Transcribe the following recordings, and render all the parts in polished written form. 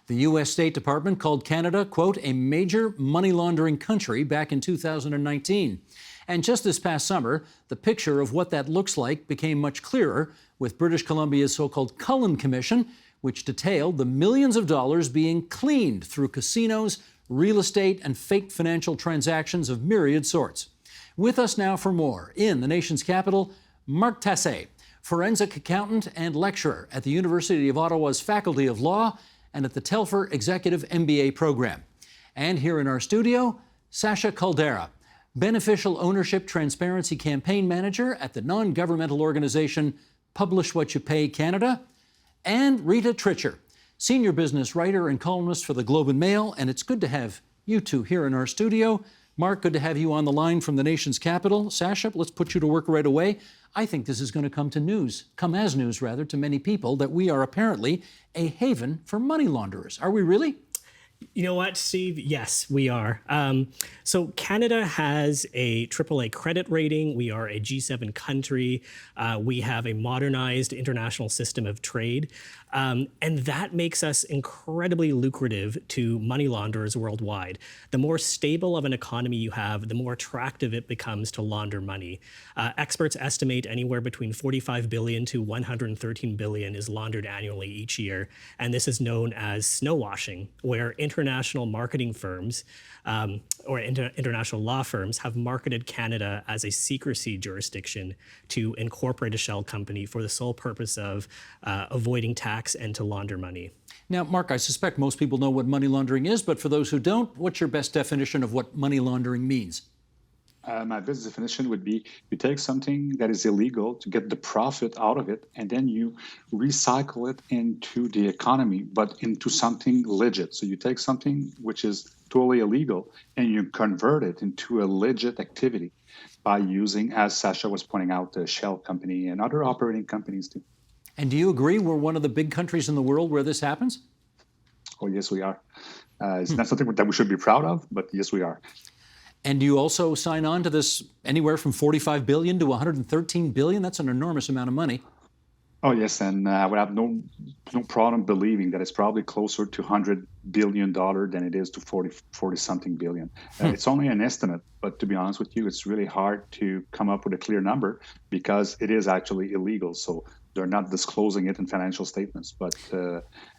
The U.S. State Department called Canada, quote, a major money laundering country back in 2019. And just this past summer, the picture of what that looks like became much clearer with British Columbia's so-called Cullen Commission, which detailed the millions of dollars being cleaned through casinos, real estate, and fake financial transactions of myriad sorts. With us now for more, in the nation's capital, Marc Tassé, forensic accountant and lecturer at the University of Ottawa's Faculty of Law and at the Telfer Executive MBA program. And here in our studio, Sasha Caldera, Beneficial Ownership Transparency Campaign Manager at the non-governmental organization Publish What You Pay Canada, and Rita Trichur, Senior Business Writer and columnist for the Globe and Mail. And it's good to have you two here in our studio. Marc, good to have you on the line from the nation's capital. Sasha, let's put you to work right away. I think this is going to come as news to many people that we are apparently a haven for money launderers. Are we really? You know what, Steve? Yes, we are. So Canada has a AAA credit rating. We are a G7 country. We have a modernized international system of trade. And that makes us incredibly lucrative to money launderers worldwide. The more stable of an economy you have, the more attractive it becomes to launder money. Experts estimate anywhere between 45 billion to 113 billion is laundered annually each year. And this is known as snow washing, where international marketing firms or international law firms have marketed Canada as a secrecy jurisdiction to incorporate a shell company for the sole purpose of avoiding tax and to launder money. Now, Marc, I suspect most people know what money laundering is, but for those who don't, what's your best definition of what money laundering means? My best definition would be you take something that is illegal to get the profit out of it, and then you recycle it into the economy, but into something legit. So you take something which is totally illegal and you convert it into a legit activity by using, as Sasha was pointing out, the shell company and other operating companies too. And do you agree we're one of the big countries in the world where this happens? Oh, yes, we are. It's not something that we should be proud of, but yes, we are. And do you also sign on to this anywhere from 45 billion to 113 billion? That's an enormous amount of money. Oh, yes, and I would have no problem believing that it's probably closer to $100 billion than it is to 40-something billion. It's only an estimate, but to be honest with you, it's really hard to come up with a clear number because it is actually illegal. So they're not disclosing it in financial statements, but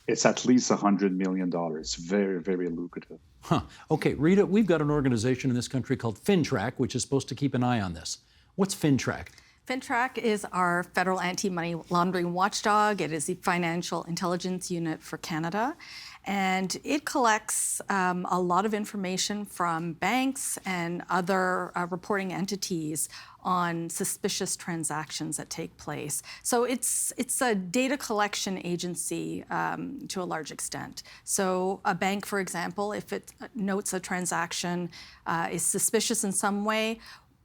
it's at least $100 million. It's very, very lucrative. Huh. Okay, Rita, we've got an organization in this country called FINTRAC, which is supposed to keep an eye on this. What's FINTRAC? FINTRAC is our federal anti-money laundering watchdog. It is the financial intelligence unit for Canada. And it collects a lot of information from banks and other reporting entities on suspicious transactions that take place. So it's a data collection agency to a large extent. So a bank, for example, if it notes a transaction is suspicious in some way,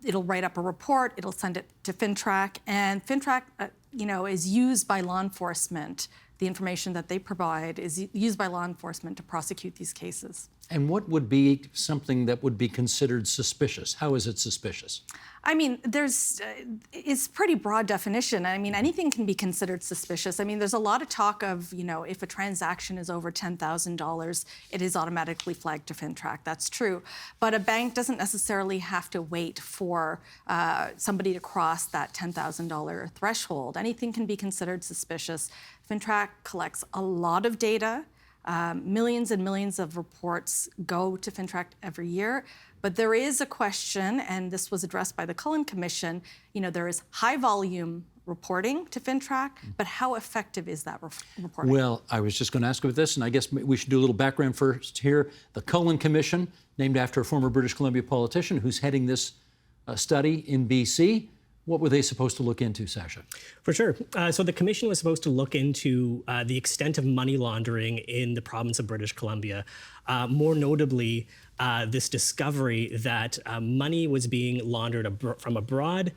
it'll write up a report, it'll send it to FINTRAC, and FINTRAC is used by law enforcement. The information that they provide is used by law enforcement to prosecute these cases. And what would be something that would be considered suspicious? How is it suspicious? I mean, it's pretty broad definition. I mean, anything can be considered suspicious. I mean, there's a lot of talk of, if a transaction is over $10,000, it is automatically flagged to FINTRAC. That's true. But a bank doesn't necessarily have to wait for somebody to cross that $10,000 threshold. Anything can be considered suspicious. FINTRAC collects a lot of data. Millions and millions of reports go to FINTRAC every year. But there is a question, and this was addressed by the Cullen Commission, there is high volume reporting to FINTRAC, but how effective is that reporting? Well, I was just going to ask about this, and I guess we should do a little background first here. The Cullen Commission, named after a former British Columbia politician who's heading this study in BC. What were they supposed to look into, Sasha? For sure. So the commission was supposed to look into the extent of money laundering in the province of British Columbia. More notably, this discovery that money was being laundered from abroad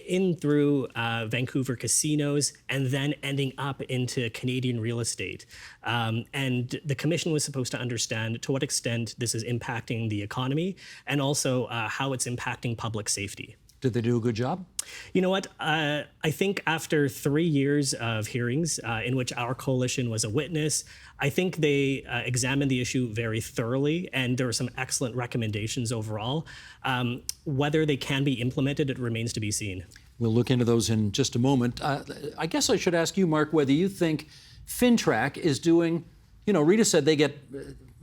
in through Vancouver casinos and then ending up into Canadian real estate. And the commission was supposed to understand to what extent this is impacting the economy and also how it's impacting public safety. Did they do a good job? You know what? I think after 3 years of hearings in which our coalition was a witness, I think they examined the issue very thoroughly, and there were some excellent recommendations overall. Whether they can be implemented, it remains to be seen. We'll look into those in just a moment. I guess I should ask you, Marc, whether you think FINTRAC is doing, Rita said they get,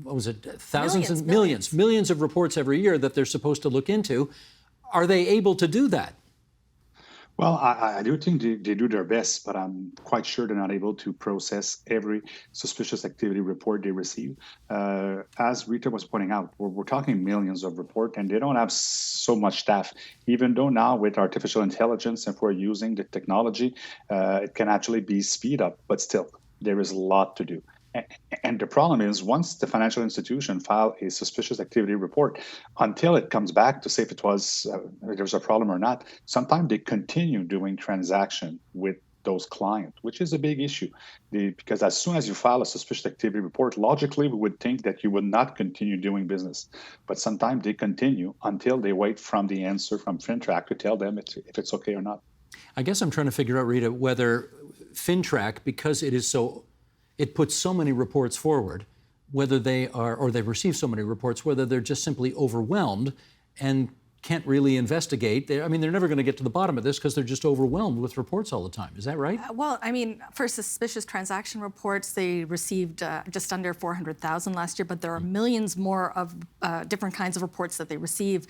what was it, thousands and millions of reports every year that they're supposed to look into. Are they able to do that? Well, I do think they do their best, but I'm quite sure they're not able to process every suspicious activity report they receive. As Rita was pointing out, we're talking millions of reports, and they don't have so much staff. Even though now with artificial intelligence, if we're using the technology, it can actually be speed up, but still, there is a lot to do. And the problem is, once the financial institution file a suspicious activity report, until it comes back to say if there's a problem or not, sometimes they continue doing transaction with those clients, which is a big issue. Because as soon as you file a suspicious activity report, logically, we would think that you would not continue doing business. But sometimes they continue until they wait from the answer from FINTRAC to tell them if it's okay or not. I guess I'm trying to figure out, Rita, whether FINTRAC, because it puts so many reports forward, whether they are, or they receive so many reports, whether they're just simply overwhelmed and can't really investigate. They're never going to get to the bottom of this because they're just overwhelmed with reports all the time. Is that right? Well, for suspicious transaction reports, they received just under 400,000 last year, but there are millions more of different kinds of reports that they receive.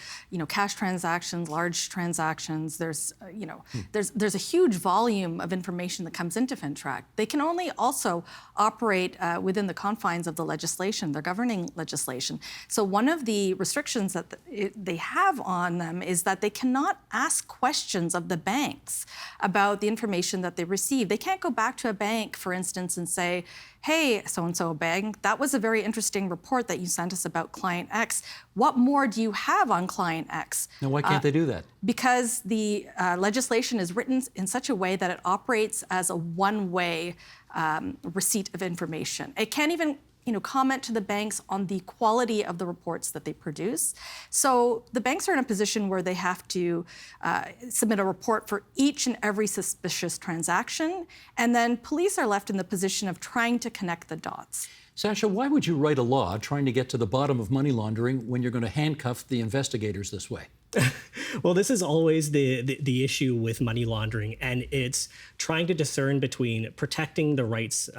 Cash transactions, large transactions. There's a huge volume of information that comes into FINTRAC. They can only also operate within the confines of the legislation, their governing legislation. So one of the restrictions that they have on them is that they cannot ask questions of the banks about the information that they receive. They can't go back to a bank, for instance, and say, hey, so-and-so bank, that was a very interesting report that you sent us about client X. What more do you have on client X? Now, why can't they do that? Because the legislation is written in such a way that it operates as a one-way receipt of information. It can't even comment to the banks on the quality of the reports that they produce. So the banks are in a position where they have to submit a report for each and every suspicious transaction, and then police are left in the position of trying to connect the dots. Sasha, why would you write a law trying to get to the bottom of money laundering when you're going to handcuff the investigators this way? Well, this is always the issue with money laundering, and it's trying to discern between protecting the rights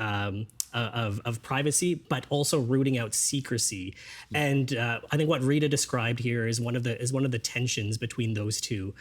of privacy, but also rooting out secrecy. And I think what Rita described here is one of the tensions between those two.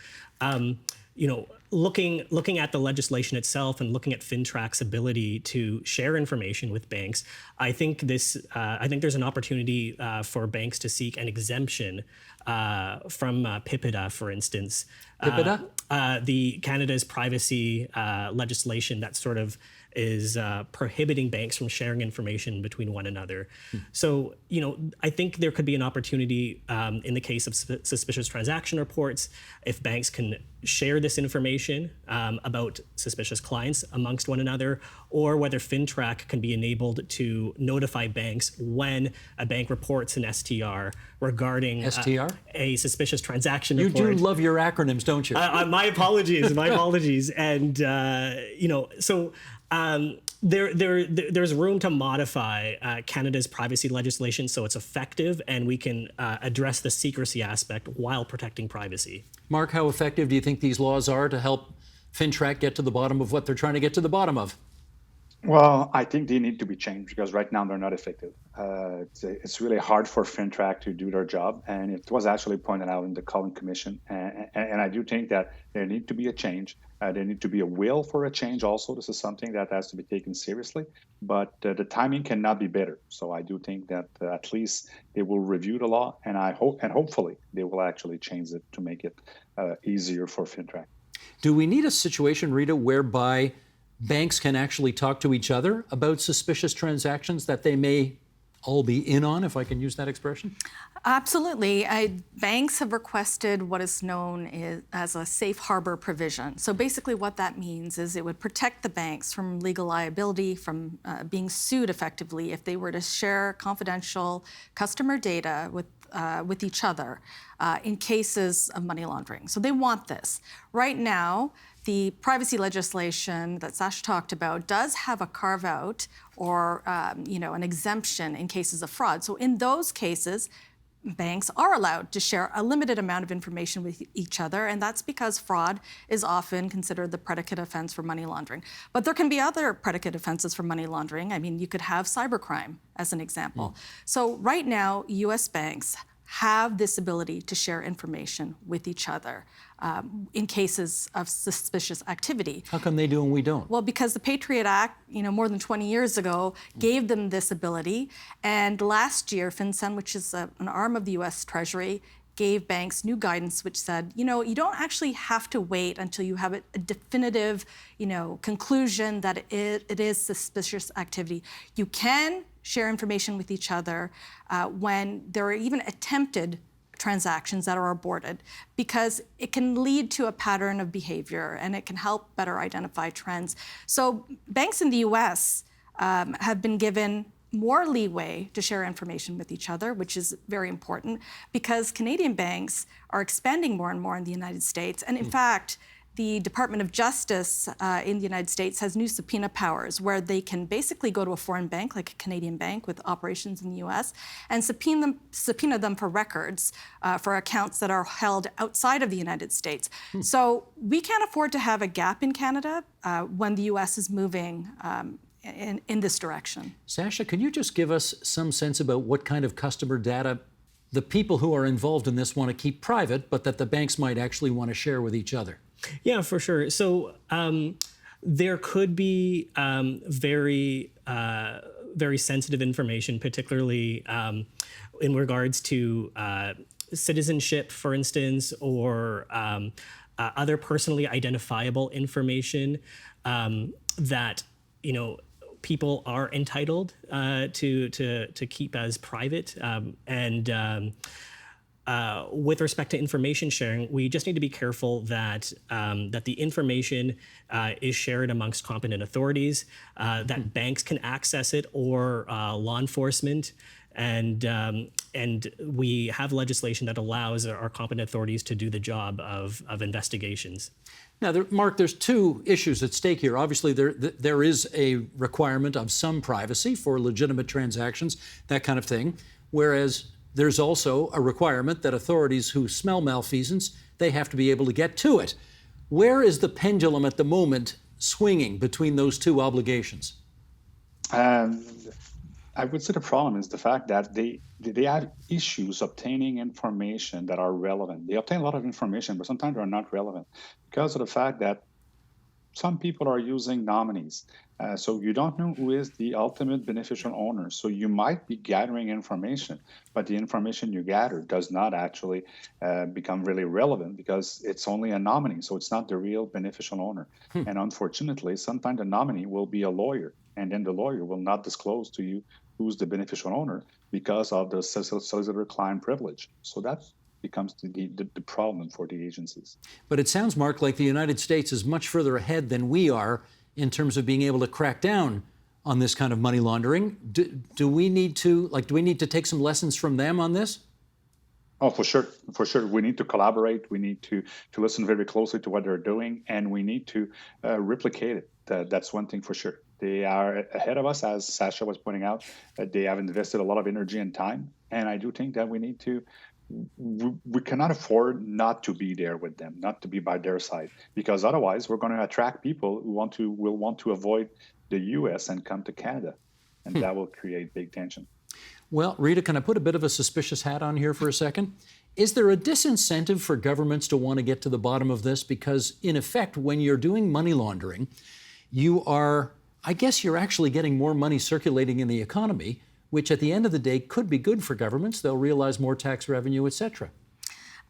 Looking at the legislation itself and looking at FINTRAC's ability to share information with banks, I think there's an opportunity for banks to seek an exemption from PIPEDA, for instance. PIPEDA? The Canada's privacy legislation that sort of is prohibiting banks from sharing information between one another. So, I think there could be an opportunity in the case of suspicious transaction reports, if banks can share this information about suspicious clients amongst one another, or whether FINTRAC can be enabled to notify banks when a bank reports an STR regarding STR? A suspicious transaction You report. do love your acronyms, don't you? My apologies, my apologies. And, so there's room to modify Canada's privacy legislation so it's effective and we can address the secrecy aspect while protecting privacy. Marc, how effective do you think these laws are to help FINTRAC get to the bottom of what they're trying to get to the bottom of? Well, I think they need to be changed because right now they're not effective. It's really hard for FINTRAC to do their job, and it was actually pointed out in the Cullen Commission. And I do think that there need to be a change. There need to be a will for a change also. This is something that has to be taken seriously, but the timing cannot be better. So I do think that at least they will review the law, and hopefully they will actually change it to make it easier for FINTRAC. Do we need a situation, Rita, whereby banks can actually talk to each other about suspicious transactions that they may all be in on, if I can use that expression? Absolutely. Banks have requested what is known as a safe harbor provision. So basically what that means is it would protect the banks from legal liability, from being sued effectively if they were to share confidential customer data with each other in cases of money laundering. So they want this. Right now, the privacy legislation that Sasha talked about does have a carve-out or an exemption in cases of fraud. So in those cases, banks are allowed to share a limited amount of information with each other, and that's because fraud is often considered the predicate offense for money laundering. But there can be other predicate offenses for money laundering. I mean, you could have cybercrime as an example. So right now, U.S. banks have this ability to share information with each other in cases of suspicious activity. How come they do and we don't? Well, because the Patriot Act, more than 20 years ago, gave them this ability. And last year, FinCEN, which is an arm of the U.S. Treasury, gave banks new guidance which said, you don't actually have to wait until you have a definitive, conclusion that it is suspicious activity. You can share information with each other when there are even attempted transactions that are aborted, because it can lead to a pattern of behavior and it can help better identify trends. So banks in the US have been given more leeway to share information with each other, which is very important because Canadian banks are expanding more and more in the United States. And in fact, the Department of Justice in the United States has new subpoena powers where they can basically go to a foreign bank, like a Canadian bank with operations in the US, and subpoena them for records for accounts that are held outside of the United States. So we can't afford to have a gap in Canada when the US is moving in this direction. Sasha, can you just give us some sense about what kind of customer data the people who are involved in this want to keep private, but that the banks might actually want to share with each other? Yeah, for sure. So there could be very sensitive information, particularly in regards to citizenship, for instance, or other personally identifiable information that people are entitled to keep as private. With respect to information sharing, we just need to be careful that that the information is shared amongst competent authorities, that banks can access it, or law enforcement, and we have legislation that allows our competent authorities to do the job of investigations. Now, Marc, there's two issues at stake here. Obviously, there is a requirement of some privacy for legitimate transactions, that kind of thing, whereas there's also a requirement that authorities who smell malfeasance, they have to be able to get to it. Where is the pendulum at the moment swinging between those two obligations? I would say the problem is the fact that they have issues obtaining information that are relevant. They obtain a lot of information, but sometimes they're not relevant because of the fact that some people are using nominees. So you don't know who is the ultimate beneficial owner. So you might be gathering information, but the information you gather does not actually become really relevant because it's only a nominee. So it's not the real beneficial owner. And unfortunately, sometimes the nominee will be a lawyer, and then the lawyer will not disclose to you who's the beneficial owner because of the solicitor-client privilege. So that becomes the problem for the agencies. But it sounds, Marc, like the United States is much further ahead than we are in terms of being able to crack down on this kind of money laundering. Do we need to take some lessons from them on this? Oh, for sure. For sure. We need to collaborate. We need to listen very closely to what they're doing, and we need to replicate it. That's one thing for sure. They are ahead of us, as Sasha was pointing out. They have invested a lot of energy and time, and I do think that we need to. We cannot afford not to be there with them, not to be by their side, because otherwise we're going to attract people who will want to avoid the U.S. and come to Canada, and that will create big tension. Well, Rita, can I put a bit of a suspicious hat on here for a second? Is there a disincentive for governments to want to get to the bottom of this? Because in effect, when you're doing money laundering, you're actually getting more money circulating in the economy, which at the end of the day could be good for governments. They'll realize more tax revenue, et cetera.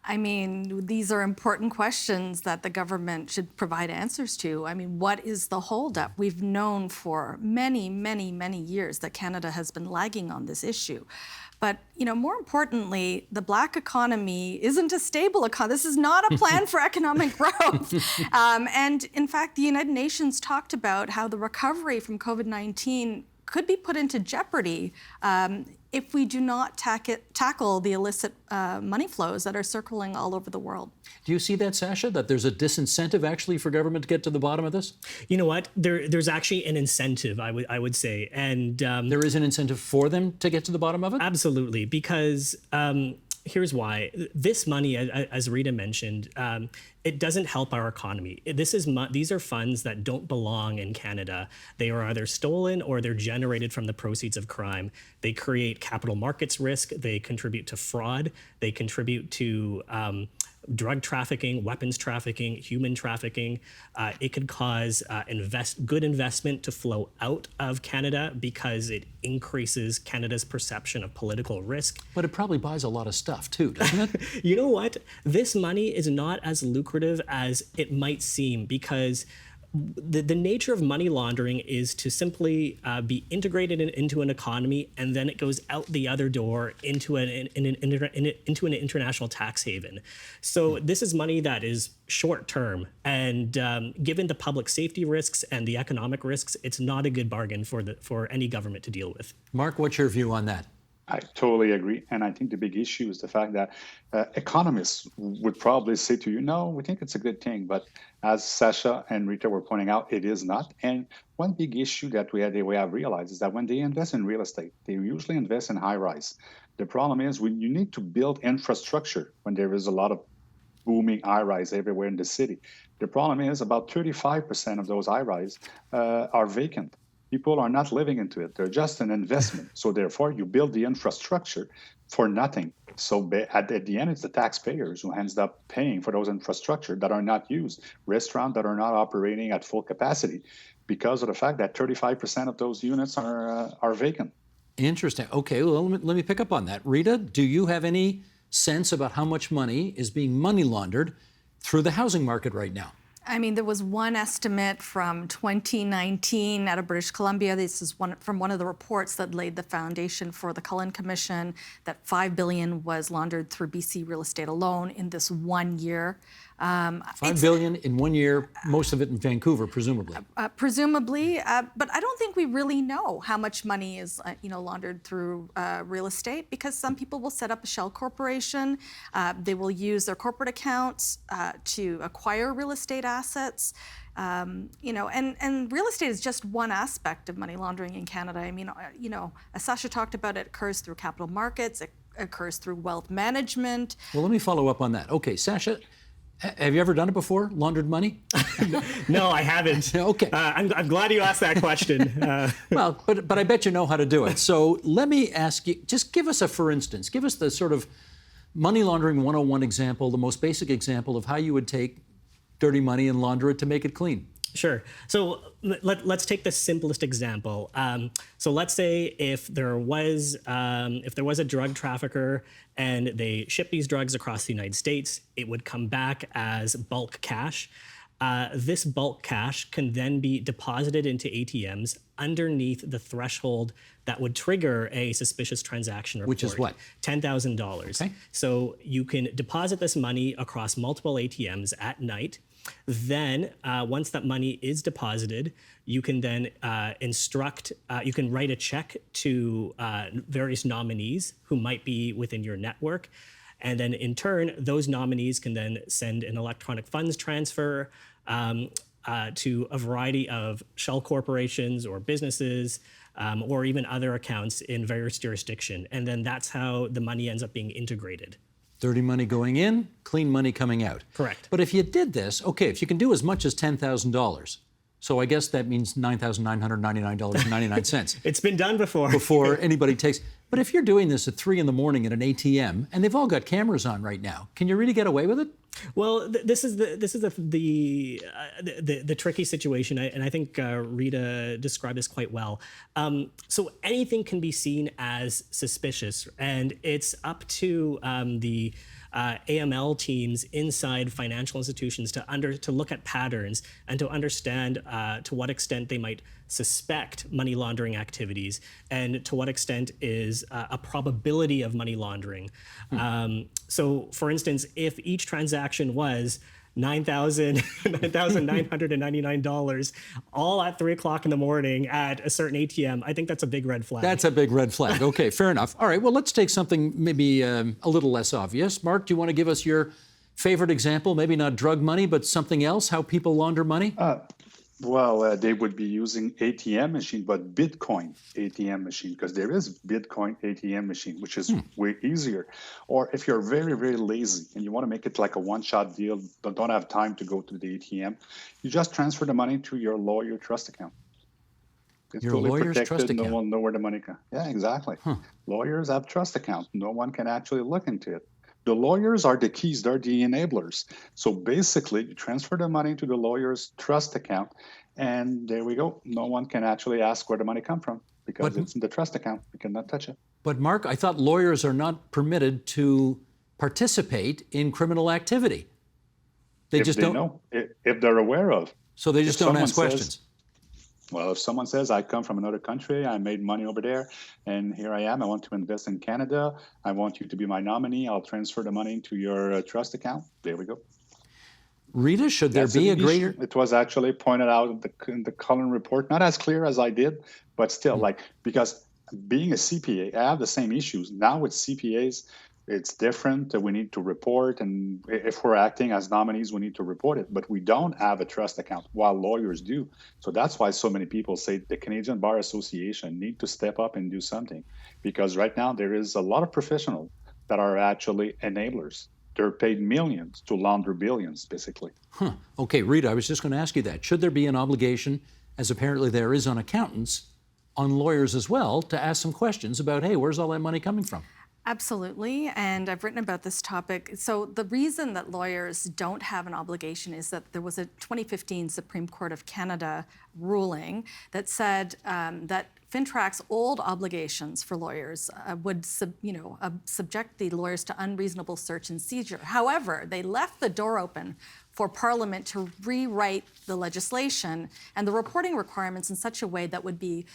I mean, these are important questions that the government should provide answers to. I mean, what is the holdup? We've known for many, many, many years that Canada has been lagging on this issue. But, more importantly, the Black economy isn't a stable economy. This is not a plan for economic growth. And in fact, the United Nations talked about how the recovery from COVID-19 could be put into jeopardy if we do not tackle the illicit money flows that are circling all over the world. Do you see that, Sasha, that there's a disincentive actually for government to get to the bottom of this? You know what? There's actually an incentive, I would say. And there is an incentive for them to get to the bottom of it? Absolutely, because here's why. This money, as Rita mentioned, it doesn't help our economy. These are funds that don't belong in Canada. They are either stolen or they're generated from the proceeds of crime. They create capital markets risk. They contribute to fraud. They contribute to drug trafficking, weapons trafficking, human trafficking. It could cause good investment to flow out of Canada because it increases Canada's perception of political risk. But it probably buys a lot of stuff too, doesn't it? You know what? This money is not as lucrative as it might seem because the nature of money laundering is to simply be integrated into an economy, and then it goes out the other door into an international tax haven. So this is money that is short term, and given the public safety risks and the economic risks, it's not a good bargain for any government to deal with. Marc, what's your view on that? I totally agree. And I think the big issue is the fact that economists would probably say to you, no, we think it's a good thing. But as Sasha and Rita were pointing out, it is not. And one big issue that we have realized is that when they invest in real estate, they usually invest in high rise. The problem is when you need to build infrastructure when there is a lot of booming high rise everywhere in the city. The problem is about 35% of those high rise are vacant. People are not living into it. They're just an investment. So therefore, you build the infrastructure for nothing. So at the end, it's the taxpayers who ends up paying for those infrastructure that are not used, restaurants that are not operating at full capacity because of the fact that 35% of those units are vacant. Interesting. Okay, well, let me pick up on that. Rita, do you have any sense about how much money is being money laundered through the housing market right now? I mean, there was one estimate from 2019 out of British Columbia. This is from one of the reports that laid the foundation for the Cullen Commission, that $5 billion was laundered through BC real estate alone in this 1 year. $5 billion in 1 year, most of it in Vancouver, presumably. Presumably, but I don't think we really know how much money is, laundered through real estate because some people will set up a shell corporation. They will use their corporate accounts to acquire real estate assets. And real estate is just one aspect of money laundering in Canada. I mean, as Sasha talked about, it occurs through capital markets, it occurs through wealth management. Well, let me follow up on that. Okay, Sasha, have you ever done it before, laundered money? No, I haven't. Okay. I'm glad you asked that question. Well, but I bet you know how to do it. So let me ask you, just give us for instance, give us the sort of money laundering 101 example, the most basic example of how you would take dirty money and launder it to make it clean. Sure. So let's take the simplest example. So let's say if there was a drug trafficker and they shipped these drugs across the United States, it would come back as bulk cash. This bulk cash can then be deposited into ATMs underneath the threshold that would trigger a suspicious transaction report. Which is what? $10,000. Okay. So you can deposit this money across multiple ATMs at night. Then once that money is deposited, you can then you can write a check to various nominees who might be within your network. And then in turn, those nominees can then send an electronic funds transfer to a variety of shell corporations or businesses or even other accounts in various jurisdictions. And then that's how the money ends up being integrated. Dirty money going in, clean money coming out. Correct. But if you did this, okay, if you can do as much as $10,000, so I guess that means $9,999.99. It's been done before. Before anybody takes. But if you're doing this at 3 a.m. at an ATM, and they've all got cameras on right now, can you really get away with it? Well, this is the tricky situation, and I think Rita described this quite well. So anything can be seen as suspicious, and it's up to the AML teams inside financial institutions to look at patterns and to understand to what extent they might suspect money laundering activities and to what extent is a probability of money laundering. So, for instance, if each transaction was $9,999, all at 3 o'clock in the morning at a certain ATM, I think that's a big red flag. That's a big red flag. Okay, fair enough. All right, well, let's take something maybe a little less obvious. Marc, do you want to give us your favorite example? Maybe not drug money, but something else, how people launder money? They would be using ATM machine, but Bitcoin ATM machine, because there is Bitcoin ATM machine, which is way easier. Or if you're very, very lazy and you want to make it like a one-shot deal, but don't have time to go to the ATM, you just transfer the money to your lawyer trust account. It's Your fully lawyer's protected. trust account. No one know where the money comes. Yeah, exactly. Lawyers have trust accounts. No one can actually look into it. The lawyers are the keys, they're the enablers. So basically, you transfer the money to the lawyer's trust account, and there we go. No one can actually ask where the money come from because it's in the trust account. You cannot touch it. But Marc, I thought lawyers are not permitted to participate in criminal activity. They just don't know, if they're aware of. So they just don't ask questions. Well, if someone says, I come from another country, I made money over there, and here I am, I want to invest in Canada, I want you to be my nominee, I'll transfer the money to your trust account. There we go. Rita, should there be a greater... It was actually pointed out in the Cullen report, not as clear as I did, but still, because being a CPA, I have the same issues. Now with CPAs, it's different. We need to report, and if we're acting as nominees, we need to report it. But we don't have a trust account, while lawyers do. So that's why so many people say the Canadian Bar Association need to step up and do something, because right now there is a lot of professionals that are actually enablers. They're paid millions to launder billions, basically. Okay, Rita, I was just going to ask you that. Should there be an obligation, as apparently there is on accountants, on lawyers as well, to ask some questions about, hey, where's all that money coming from? Absolutely, and I've written about this topic. So the reason that lawyers don't have an obligation is that there was a 2015 Supreme Court of Canada ruling that said that FINTRAC's old obligations for lawyers would subject the lawyers to unreasonable search and seizure. However, they left the door open for Parliament to rewrite the legislation and the reporting requirements in such a way that would be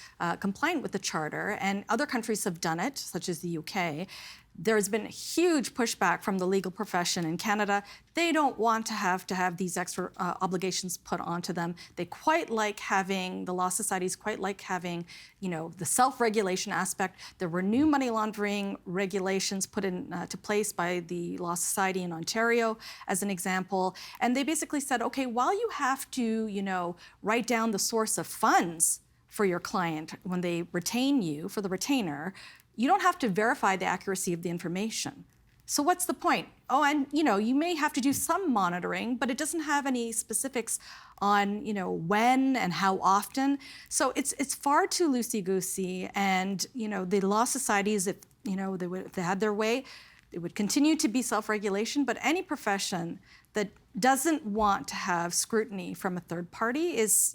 compliant with the Charter, and other countries have done it, such as the UK. There's been huge pushback from the legal profession in Canada. They don't want to have these extra obligations put onto them. They quite like having, the law societies quite like having, the self-regulation aspect. There were new money laundering regulations put into place by the Law Society in Ontario, as an example. And they basically said, okay, while you have to, write down the source of funds for your client when they retain you, for the retainer, you don't have to verify the accuracy of the information. So what's the point? Oh, and you may have to do some monitoring, but it doesn't have any specifics on when and how often. So it's far too loosey-goosey. And the law societies, if they had their way, it would continue to be self-regulation. But any profession that doesn't want to have scrutiny from a third party is,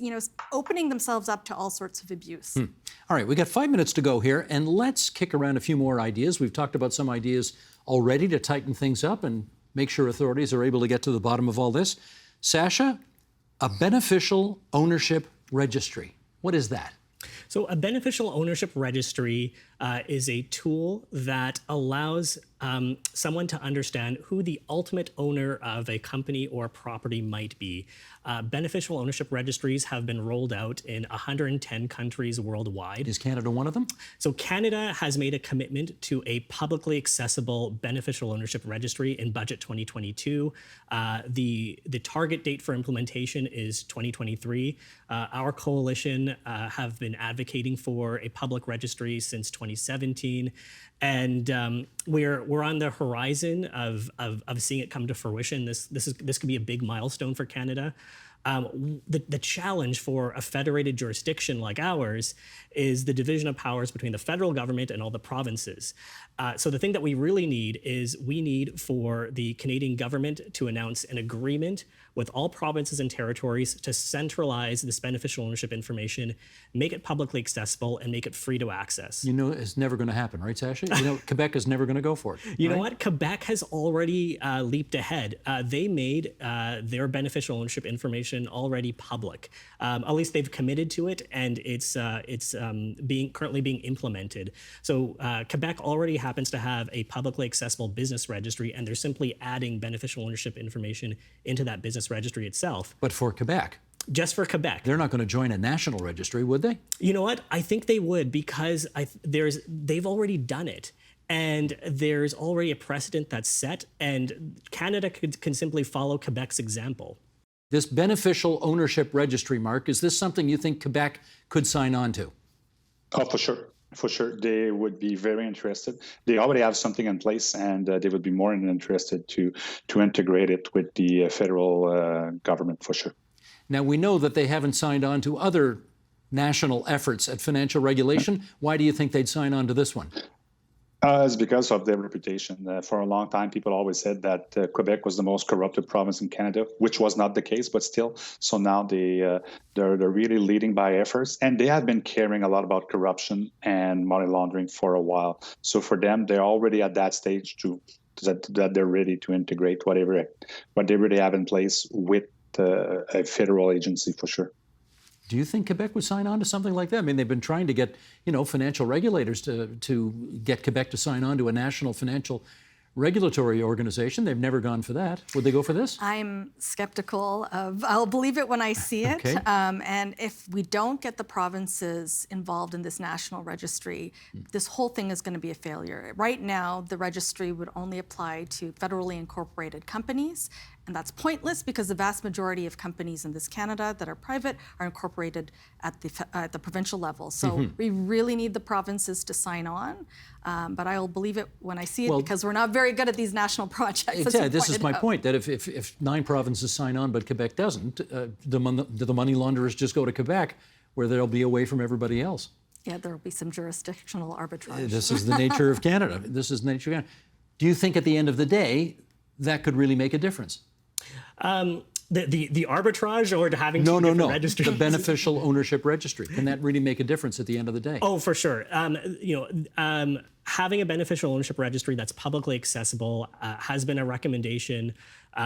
opening themselves up to all sorts of abuse. All right, we got 5 minutes to go here, and let's kick around a few more ideas. We've talked about some ideas already to tighten things up and make sure authorities are able to get to the bottom of all this. Sasha, a beneficial ownership registry. What is that? So a beneficial ownership registry is a tool that allows someone to understand who the ultimate owner of a company or property might be. Beneficial ownership registries have been rolled out in 110 countries worldwide. Is Canada one of them? So Canada has made a commitment to a publicly accessible beneficial ownership registry in Budget 2022. The target date for implementation is 2023. Our coalition have been advocating for a public registry since 2017. And we're on the horizon of seeing it come to fruition. This could be a big milestone for Canada. The challenge for a federated jurisdiction like ours is the division of powers between the federal government and all the provinces. So the thing that we really need is we need for the Canadian government to announce an agreement with all provinces and territories to centralize this beneficial ownership information, make it publicly accessible, and make it free to access. You know, it's never going to happen, right, Sasha? You know, Quebec is never going to go for it. You know what? Quebec has already leaped ahead. They made their beneficial ownership information already public. At least they've committed to it, and it's currently being implemented. So Quebec already happens to have a publicly accessible business registry, and they're simply adding beneficial ownership information into that business registry itself. But for Quebec. Just for Quebec. They're not going to join a national registry, would they? You know what? I think they would, because they've already done it. And there's already a precedent that's set, and Canada can simply follow Quebec's example. This beneficial ownership registry, Marc, is this something you think Quebec could sign on to? Oh, for sure. For sure. They would be very interested. They already have something in place, and they would be more than interested to integrate it with the federal government, for sure. Now, we know that they haven't signed on to other national efforts at financial regulation. Why do you think they'd sign on to this one? It's because of their reputation. For a long time, people always said that Quebec was the most corrupted province in Canada, which was not the case, but still. So now they're really leading by efforts, and they have been caring a lot about corruption and money laundering for a while. So for them, they're already at that stage that they're ready to integrate whatever they have in place with a federal agency, for sure. Do you think Quebec would sign on to something like that? I mean, they've been trying to get, financial regulators to get Quebec to sign on to a national financial regulatory organization. They've never gone for that. Would they go for this? I'm skeptical I'll believe it when I see it. Okay. And if we don't get the provinces involved in this national registry, this whole thing is going to be a failure. Right now, the registry would only apply to federally incorporated companies. And that's pointless because the vast majority of companies in this Canada that are private are incorporated at the provincial level. So we really need the provinces to sign on. But I'll believe it when I see it, because we're not very good at these national projects. Exactly. This is my point, that if 9 provinces sign on but Quebec doesn't, do the money launderers just go to Quebec, where they'll be away from everybody else? Yeah, there will be some jurisdictional arbitrage. This is the nature of Canada. This is the nature of Canada. Do you think at the end of the day that could really make a difference? The arbitrage, or having two different registries? The beneficial ownership registry. Can that really make a difference at the end of the day? Oh, for sure. Having a beneficial ownership registry that's publicly accessible has been a recommendation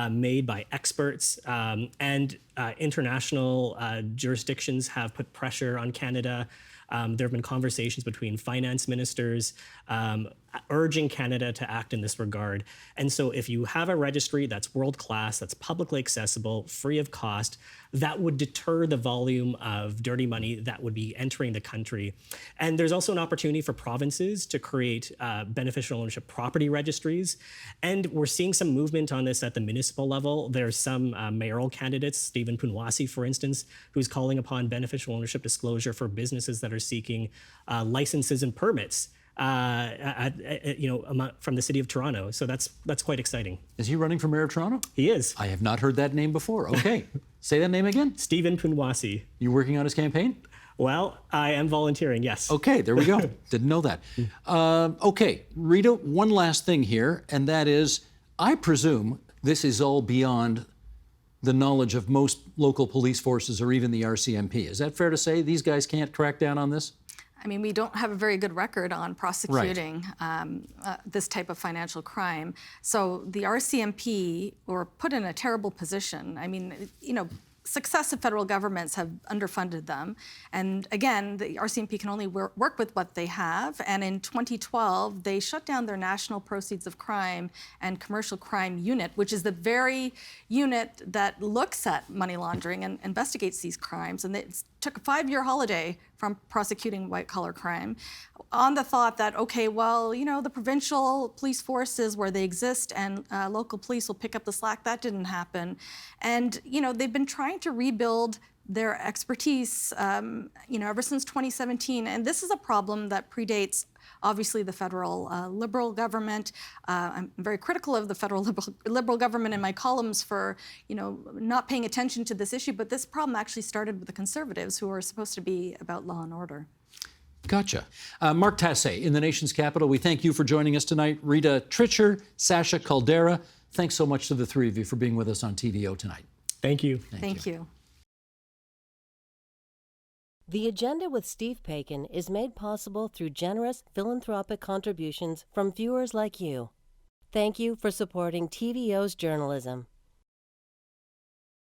made by experts, and international jurisdictions have put pressure on Canada. There have been conversations between finance ministers urging Canada to act in this regard. And so if you have a registry that's world-class, that's publicly accessible, free of cost, that would deter the volume of dirty money that would be entering the country. And there's also an opportunity for provinces to create beneficial ownership property registries. And we're seeing some movement on this at the municipal level. There's some mayoral candidates, Stephen Punwasi, for instance, who's calling upon beneficial ownership disclosure for businesses that are seeking licenses and permits from the city of Toronto. So that's quite exciting. Is he running for mayor of Toronto? He is. I have not heard that name before. Okay. Say that name again. Stephen Punwasi. You working on his campaign? Well, I am volunteering, yes. Okay, there we go. Didn't know that. Okay, Rita, one last thing here, and that is, I presume this is all beyond the knowledge of most local police forces or even the RCMP. Is that fair to say? These guys can't crack down on this? I mean, we don't have a very good record on prosecuting this type of financial crime. So the RCMP were put in a terrible position. I mean, successive federal governments have underfunded them. And again, the RCMP can only work with what they have. And in 2012, they shut down their National Proceeds of Crime and Commercial Crime Unit, which is the very unit that looks at money laundering and investigates these crimes. And it took a 5-year holiday from prosecuting white-collar crime on the thought that, okay, well, the provincial police forces where they exist and local police will pick up the slack. That didn't happen. And, they've been trying to rebuild their expertise, ever since 2017. And this is a problem that predates obviously the federal Liberal government. I'm very critical of the federal Liberal government in my columns for, not paying attention to this issue, but this problem actually started with the Conservatives, who are supposed to be about law and order. Gotcha. Marc Tassé, in the nation's capital, we thank you for joining us tonight. Rita Trichur, Sasha Caldera, thanks so much to the three of you for being with us on TVO tonight. Thank you. Thank you. The Agenda with Steve Paikin is made possible through generous philanthropic contributions from viewers like you. Thank you for supporting TVO's journalism.